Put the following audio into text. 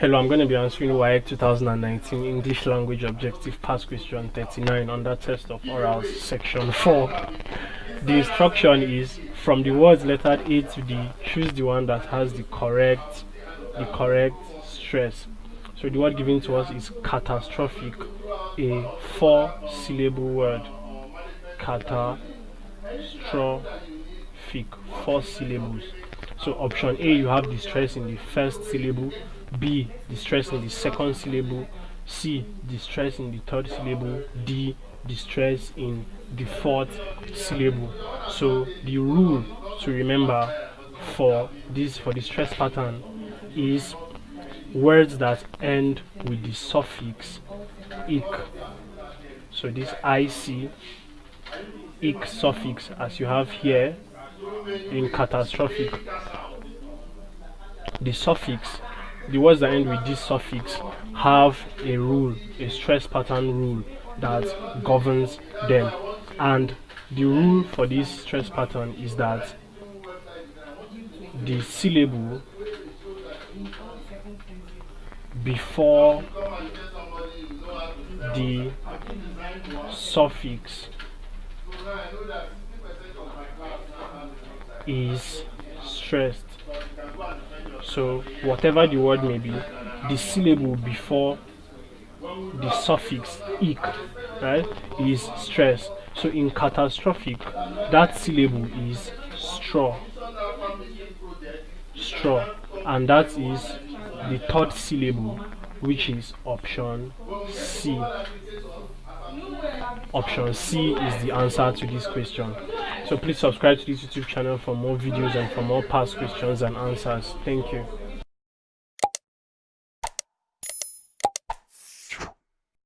Hello, I'm going to be answering WAEC 2019 English Language Objective Past Question 39 under Test of Orals Section 4. The instruction is, from the words lettered A to D, choose the one that has the correct stress. So the word given to us is catastrophic, a 4-syllable word. Catastrophic, 4 syllables. So option A, you have the stress in the first syllable. B, the stress in the second syllable. C, the stress in the third syllable. D, the stress in the fourth syllable. So the rule to remember for the stress pattern is words that end with the suffix ic. So this ic suffix, as you have here in catastrophic, the suffix, the words that end with this suffix have a rule, a stress pattern rule that governs them. And the rule for this stress pattern is that the syllable before the suffix is stressed. So whatever the word may be, the syllable before the suffix ic, right, is stressed. So in catastrophic, that syllable is straw, and that is the third syllable, which is option C. Option C is the answer to this question. So please subscribe to this YouTube channel for more videos and for more past questions and answers. Thank you.